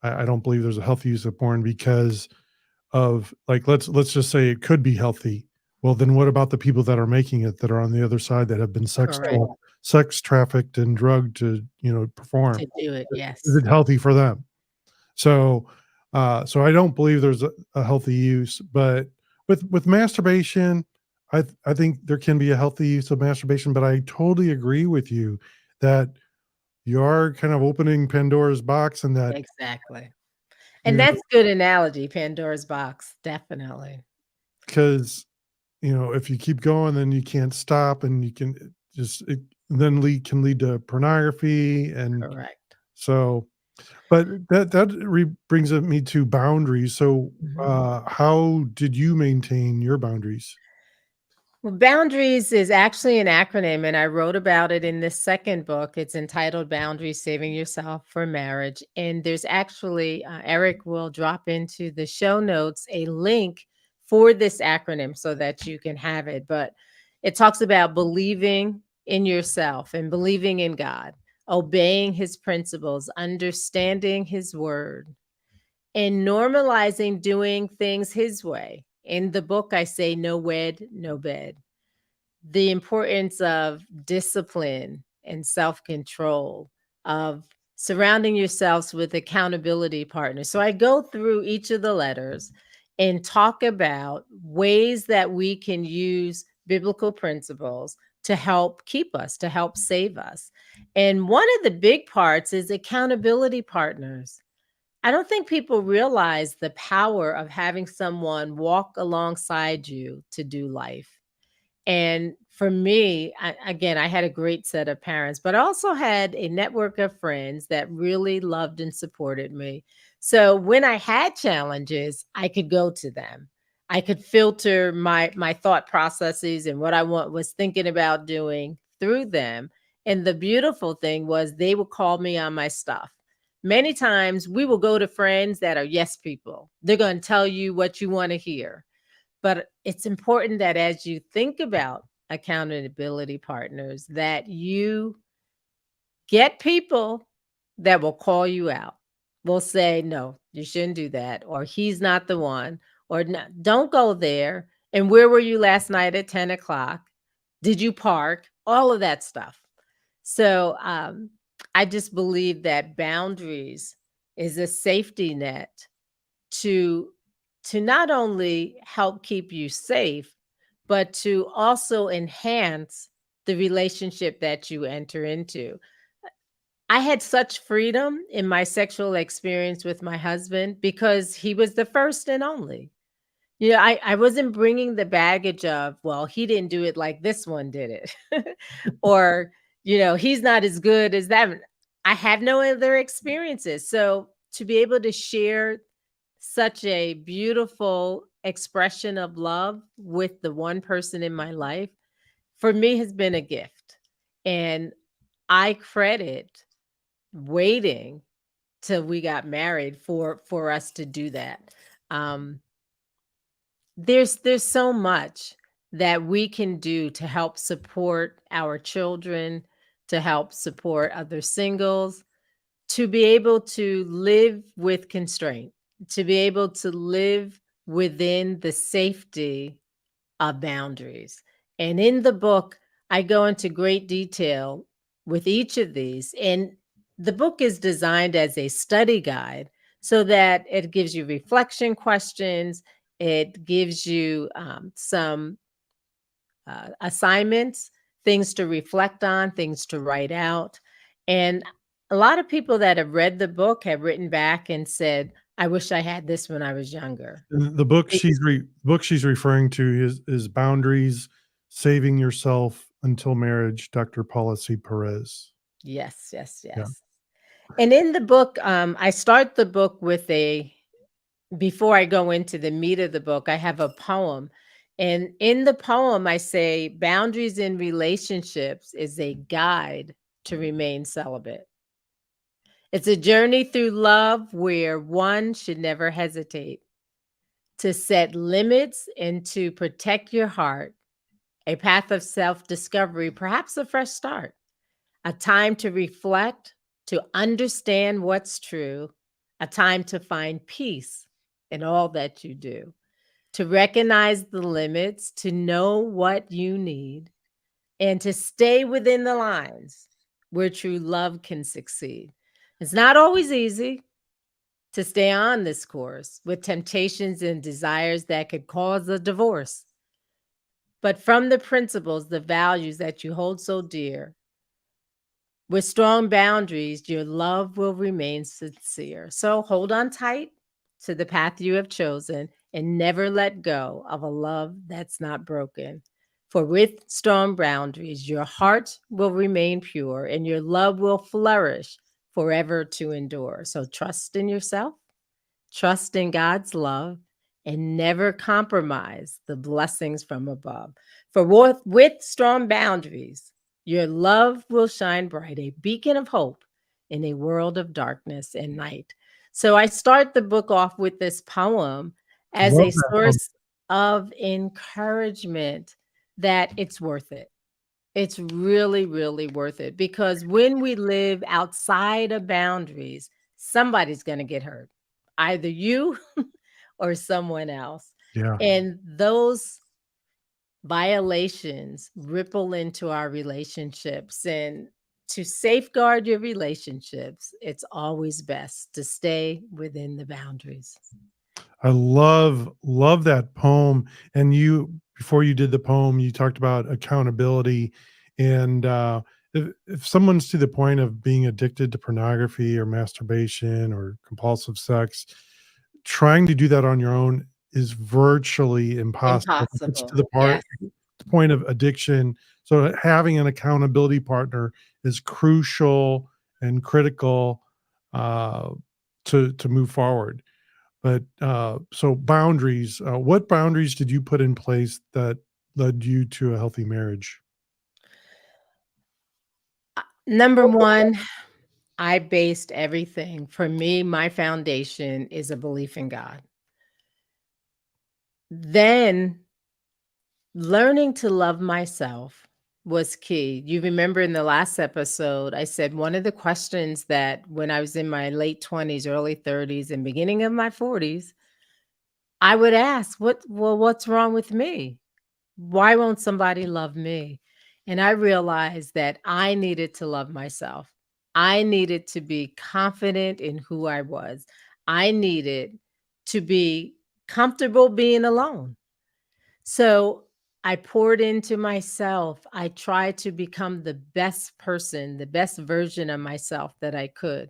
I don't believe there's a healthy use of porn because of, like, let's just say it could be healthy. Well, then what about the people that are making it, that are on the other side, that have been
Correct.
sex trafficked and drugged to, perform?
To do it,
Is
yes.
it healthy for them? So, so I don't believe there's a healthy use, but with masturbation, I think there can be a healthy use of masturbation, but I totally agree with you that you are kind of opening Pandora's box, and that,
Exactly.
you
And
know,
that's good analogy, Pandora's box, definitely.
because, if you keep going, then you can't stop, and you can it then can lead to pornography. And
Correct.
so, but brings me to boundaries. So,
Mhm.
how did you maintain your boundaries?
Well, boundaries is actually an acronym, and I wrote about it in this second book. It's entitled Boundaries Saving Yourself for Marriage. And there's actually, Eric will drop into the show notes a link for this acronym so that you can have it. But it talks about believing in yourself and believing in God, obeying his principles, understanding his word, and normalizing doing things his way. In the book, I say no wed, no bed. The importance of discipline and self control, of surrounding yourselves with accountability partners. So I go through each of the letters and talk about ways that we can use biblical principles to help keep us, to help save us. And one of the big parts is accountability partners. I don't think people realize the power of having someone walk alongside you to do life. And for me, again, I had a great set of parents, but I also had a network of friends that really loved and supported me. So when I had challenges, I could go to them. I could filter my thought processes and what I was thinking about doing through them. And the beautiful thing was they would call me on my stuff. Many times we will go to friends that are yes people. They're going to tell you what you want to hear, but it's important that as you think about accountability partners, that you get people that will call you out, will say, no, you shouldn't do that, or he's not the one, or "No, don't go there. And where were you last night at 10 o'clock? Did you park?" All of that stuff. So I just believe that boundaries is a safety net to not only help keep you safe, but to also enhance the relationship that you enter into. I had such freedom in my sexual experience with my husband because he was the first and only. I wasn't bringing the baggage of, well, he didn't do it like this one did it. Or, he's not as good as that one. I have no other experiences. So to be able to share such a beautiful expression of love with the one person in my life, for me, has been a gift. And I credit waiting till we got married for us to do that. Um, there's so much that we can do to help support our children, to help support other singles, to be able to live with constraint, to be able to live within the safety of boundaries. And in the book, I go into great detail with each of these. And the book is designed as a study guide so that it gives you reflection questions, it gives you some assignments, things to reflect on, things to write out. And a lot of people that have read the book have written back and said, I wish I had this when I was younger.
The book she's referring to is Boundaries: Saving Yourself Until Marriage, Dr. Paula C. Perez.
Yes, yes,
Yeah.
yes. And in the book, I start the book with before I go into the meat of the book, I have a poem. And in the poem, I say, boundaries in relationships is a guide to remain celibate. It's a journey through love where one should never hesitate to set limits and to protect your heart, a path of self discovery, perhaps a fresh start, a time to reflect, to understand what's true, a time to find peace in all that you do, to recognize the limits, to know what you need, and to stay within the lines where true love can succeed. It's not always easy to stay on this course with temptations and desires that could cause a divorce. But from the principles, the values that you hold so dear, with strong boundaries, your love will remain sincere. So hold on tight to the path you have chosen and never let go of a love that's not broken. For with strong boundaries, your heart will remain pure and your love will flourish forever to endure. So trust in yourself, trust in God's love, and never compromise the blessings from above. For with strong boundaries, your love will shine bright, a beacon of hope in a world of darkness and night. So I start the book off with this poem as a
Love that poem.
source of encouragement that it's worth it. It's really, really worth it because when we live outside of boundaries, somebody's going to get hurt, either you or someone else.
Yeah.
And those violations ripple into our relationships. And to safeguard your relationships, it's always best to stay within the boundaries.
I love that poem. And you, before you did the poem, you talked about accountability. And if someone's to the point of being addicted to pornography or masturbation or compulsive sex, trying to do that on your own is virtually impossible. It's to
Impossible.
the
Yes.
point of addiction. So having an accountability partner is crucial and critical uh, to move forward. But so boundaries, what boundaries did you put in place that led you to a healthy marriage?
Number one, I based everything. For me, my foundation is a belief in God. Then learning to love myself was key. You remember in the last episode, I said one of the questions that when I was in my late 20s, early 30s, and beginning of my 40s, I would ask, what's wrong with me? Why won't somebody love me? And I realized that I needed to love myself. I needed to be confident in who I was. I needed to be comfortable being alone. So I poured into myself. I tried to become the best person, the best version of myself that I could.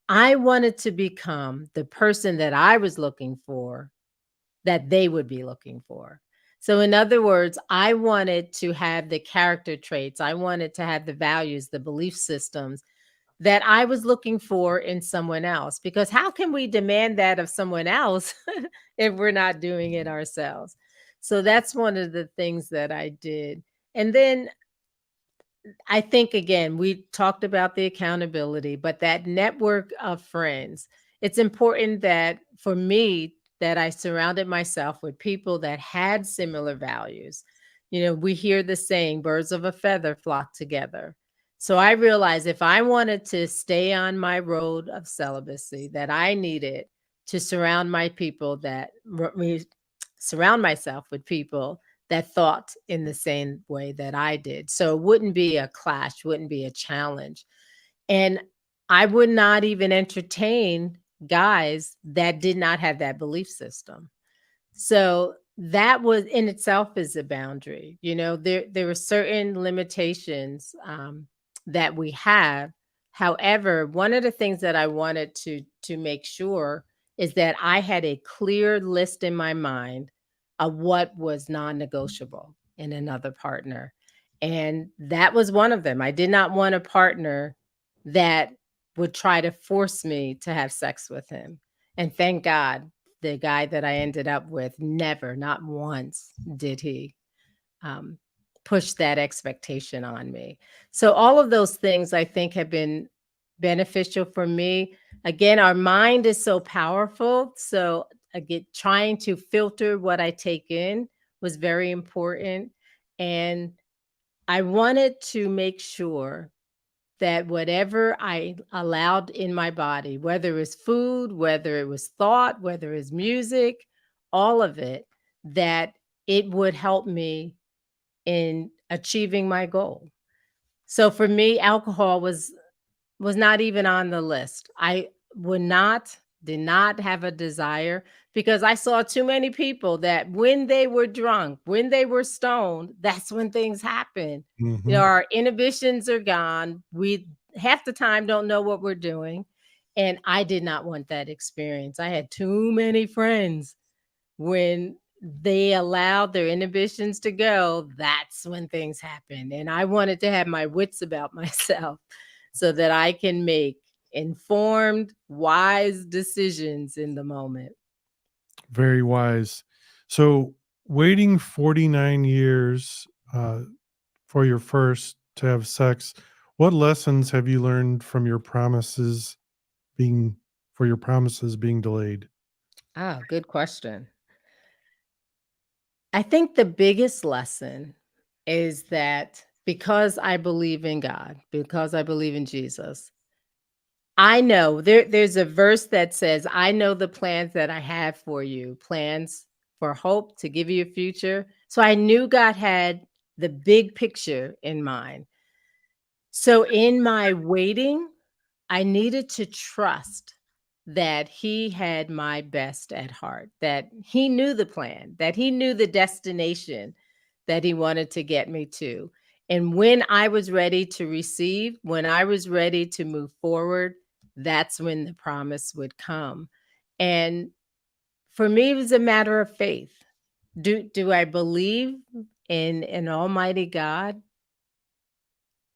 I wanted to become the person that I was looking for, that they would be looking for. So, in other words, I wanted to have the character traits, I wanted to have the values, the belief systems that I was looking for in someone else. Because how can we demand that of someone else if we're not doing it ourselves? So, that's one of the things that I did. And then I think again, we talked about the accountability, but that network of friends, it's important that for me that I surrounded myself with people that had similar values. You know, we hear the saying, birds of a feather flock together. So I realized if I wanted to stay on my road of celibacy, that I needed to surround my people that surround myself with people that thought in the same way that I did. So it wouldn't be a clash, wouldn't be a challenge. And I would not even entertain guys that did not have that belief system. So that was in itself is a boundary. You know, there were certain limitations that we have. However, one of the things that I wanted to make sure is that I had a clear list in my mind of what was non-negotiable in another partner. And that was one of them. I did not want a partner that would try to force me to have sex with him. And thank God the guy that I ended up with never, not once, did he um, push that expectation on me. So all of those things I think have been beneficial for me. Again, our mind is so powerful. So again, trying to filter what I take in was very important. And I wanted to make sure that whatever I allowed in my body, whether it was food, whether it was thought, whether it was music, all of it, that it would help me in achieving my goal. So for me, alcohol was not even on the list. I would not did not have a desire because I saw too many people that when they were drunk, when they were stoned, that's when things happen.
Mhm.
Our inhibitions are gone. We half the time don't know what we're doing. And I did not want that experience. I had too many friends when they allowed their inhibitions to go, that's when things happen. And I wanted to have my wits about myself so that I can make informed, wise decisions in the moment.
Very wise. So, waiting 49 years for your first to have sex, what lessons have you learned from your promises being for your promises being delayed?
Ah, good question. I think the biggest lesson is that because I believe in God, because I believe in Jesus, I know there's a verse that says, I know the plans that I have for you, plans for hope to give you a future. So I knew God had the big picture in mind. So in my waiting, I needed to trust that he had my best at heart, that he knew the plan, that he knew the destination that he wanted to get me to. And when I was ready to receive, when I was ready to move forward, that's when the promise would come. And for me, it was a matter of faith. Do I believe in an almighty God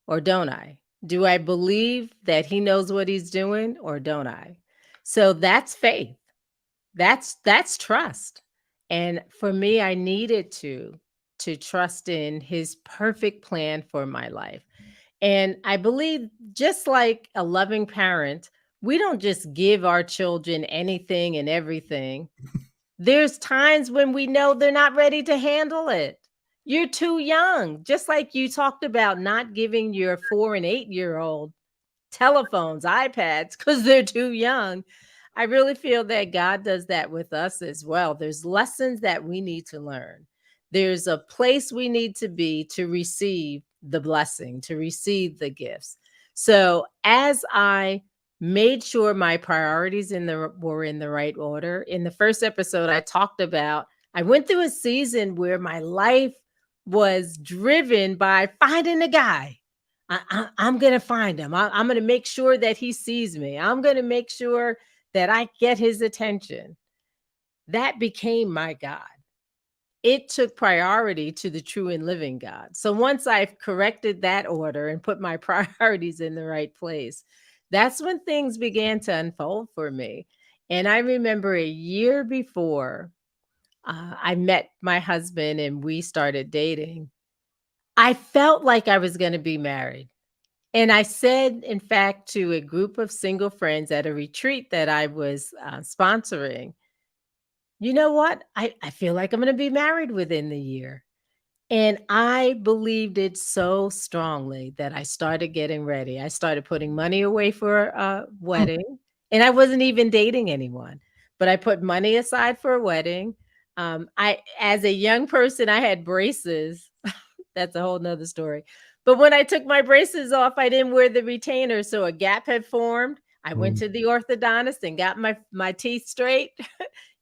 or don't I? Do I believe that he knows what he's doing or don't I? So that's faith. That's trust. And for me, I needed to trust in his perfect plan for my life. And I believe just like a loving parent, we don't just give our children anything and everything. There's times when we know they're not ready to handle it. You're too young. Just like you talked about not giving your 4 and 8-year-old telephones, iPads, because they're too young. I really feel that God does that with us as well. There's lessons that we need to learn. There's a place we need to be to receive the blessing, to receive the gifts. So as I made sure my priorities were in the right order. In the first episode, I talked about I went through a season where my life was driven by finding a guy. I'm going to find him. I'm going to make sure that he sees me. I'm going to make sure that I get his attention. That became my God. It took priority to the true and living God. So once I've corrected that order and put my priorities in the right place, that's when things began to unfold for me. And I remember a year before I met my husband and we started dating, I felt like I was going to be married. And I said, in fact, to a group of single friends at a retreat that I was sponsoring, you know what? I feel like I'm going to be married within the year. And I believed it so strongly that I started getting ready. I started putting money away for a wedding, and I wasn't even dating anyone, but I put money aside for a wedding. As a young person, I had braces. That's a whole nother story. But when I took my braces off, I didn't wear the retainer. So a gap had formed. I went
Mm.
to the orthodontist and got my teeth straight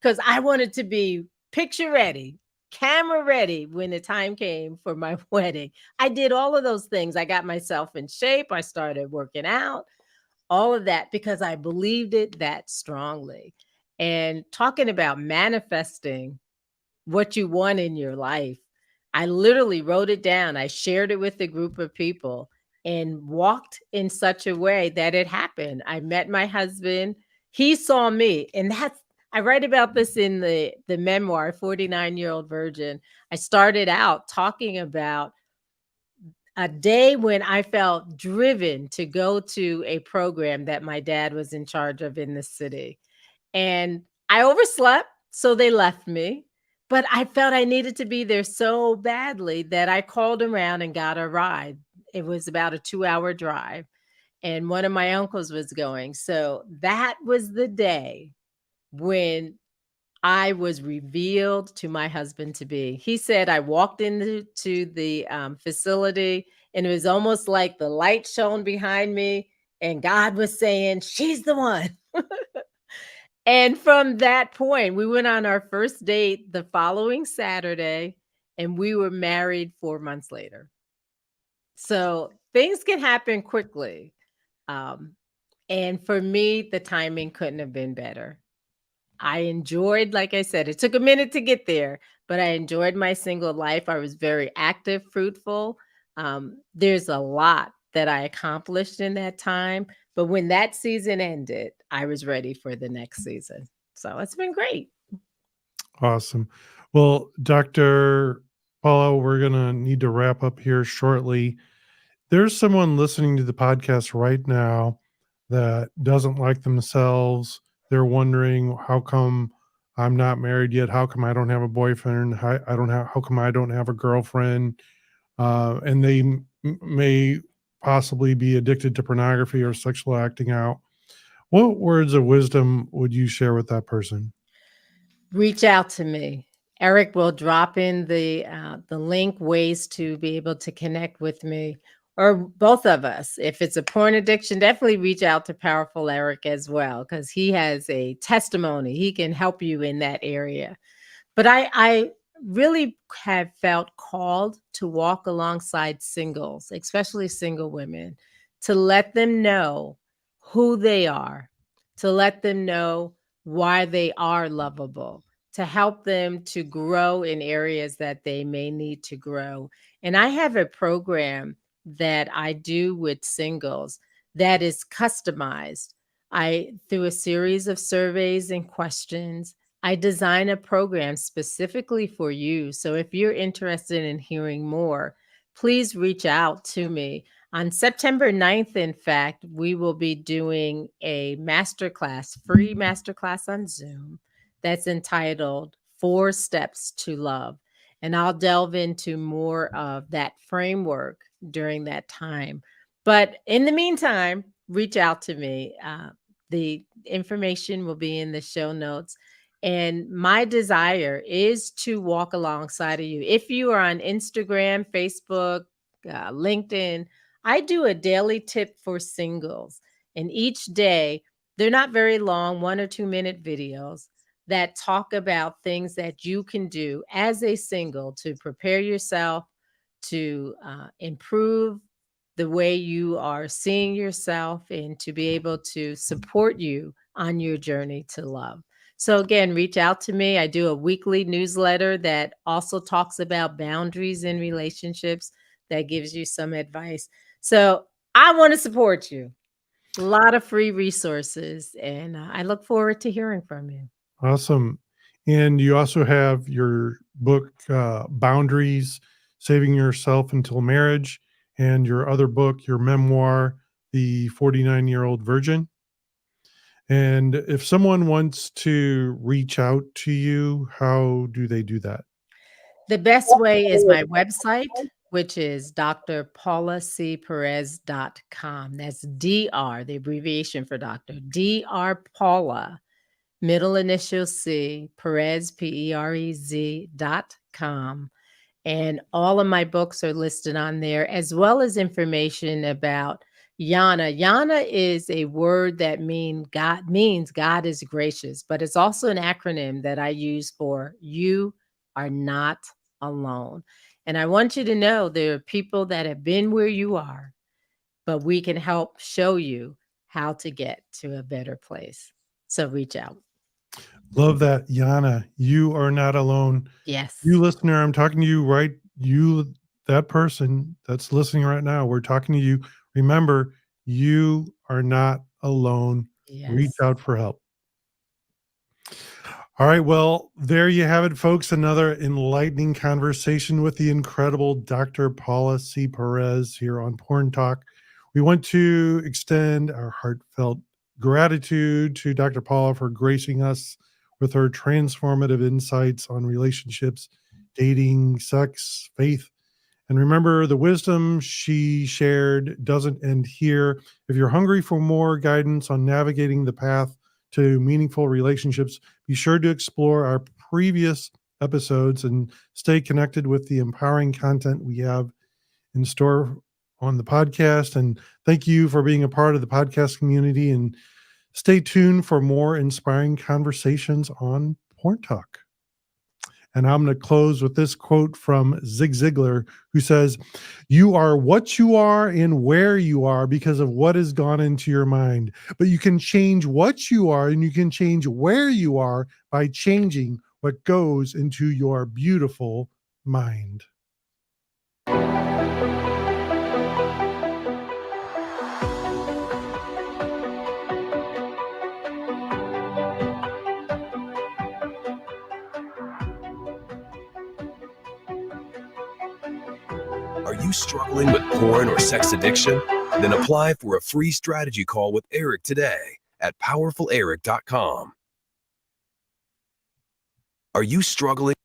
because I wanted to be picture ready, camera ready when the time came for my wedding. I did all of those things. I got myself in shape. I started working out, all of that because I believed it that strongly. And talking about manifesting what you want in your life, I literally wrote it down. I shared it with a group of people and walked in such a way that it happened. I met my husband. He saw me. And that's I write about this in the memoir, 49-Year-Old Virgin. I started out talking about a day when I felt driven to go to a program that my dad was in charge of in the city. And I overslept, so they left me. But I felt I needed to be there so badly that I called around and got a ride. It was about a 2-hour drive, and one of my uncles was going. So that was the day when I was revealed to my husband to be. He said I walked into the facility, and it was almost like the light shone behind me, and God was saying, "She's the one." And from that point, we went on our first date the following Saturday, and we were married 4 months later. So things can happen quickly. Um, and for me, the timing couldn't have been better. I enjoyed, like I said, it took a minute to get there, but I enjoyed my single life. I was very active, fruitful. There's a lot that I accomplished in that time. But when that season ended, I was ready for the next season. So it's been great.
Awesome. Well, Dr. Paula, we're going to need to wrap up here shortly. There's someone listening to the podcast right now that doesn't like themselves. They're wondering, how come I'm not married yet? How come I don't have a boyfriend? How come I don't have a girlfriend? And they may possibly be addicted to pornography or sexual acting out. What words of wisdom would you share with that person?
Reach out to me. Eric will drop in the link, ways to be able to connect with me, or both of us. If it's a porn addiction, definitely reach out to Powerful Eric as well, because he has a testimony. He can help you in that area. But I really have felt called to walk alongside singles, especially single women, to let them know who they are, to let them know why they are lovable, to help them to grow in areas that they may need to grow. And I have a program that I do with singles that is customized. Through a series of surveys and questions, I design a program specifically for you. So if you're interested in hearing more, please reach out to me. On September 9th, in fact, we will be doing a masterclass, free masterclass on Zoom that's entitled 4 Steps to Love. And I'll delve into more of that framework during that time. But in the meantime, reach out to me. The information will be in the show notes. And my desire is to walk alongside of you. If you are on Instagram, Facebook, LinkedIn, I do a daily tip for singles. And each day, they're not very long, 1 or 2 minute videos that talk about things that you can do as a single to prepare yourself, to improve the way you are seeing yourself, and to be able to support you on your journey to love. So again, reach out to me. I do a weekly newsletter that also talks about boundaries in relationships, that gives you some advice. So I want to support you. A lot of free resources, and I look forward to hearing from you.
Awesome. And you also have your book, Boundaries, Saving Yourself Until Marriage, and your other book, your memoir, The 49-Year-Old Virgin. And if someone wants to reach out to you, how do they do that?
The best way is my website, which is drpaulacperez.com. That's DR, the abbreviation for doctor, DR Paula, middle initial C, Perez, PEREZ.com. And all of my books are listed on there, as well as information about Yana. Yana is a word that means God is gracious, but it's also an acronym that I use for you are not alone. And I want you to know there are people that have been where you are, but we can help show you how to get to a better place. So reach out.
Love that, Yana. You are not alone.
Yes.
You listener, I'm talking to you, right? You, that person that's listening right now, we're talking to you. Remember, you are not alone. Reach
Yes.
out for help. All right. Well, there you have it, folks. Another enlightening conversation with the incredible Dr. Paula C. Perez here on Porn Talk. We want to extend our heartfelt gratitude to Dr. Paula for gracing us with her transformative insights on relationships, dating, sex, faith. And remember, the wisdom she shared doesn't end here. If you're hungry for more guidance on navigating the path to meaningful relationships, be sure to explore our previous episodes and stay connected with the empowering content we have in store on the podcast. And thank you for being a part of the podcast community, and stay tuned for more inspiring conversations on Porn Talk. And I'm going to close with this quote from Zig Ziglar, who says, "You are what you are and where you are because of what has gone into your mind. But you can change what you are and you can change where you are by changing what goes into your beautiful mind."
Are you struggling with porn or sex addiction? Then apply for a free strategy call with Eric today at powerfuleric.com. Are you struggling?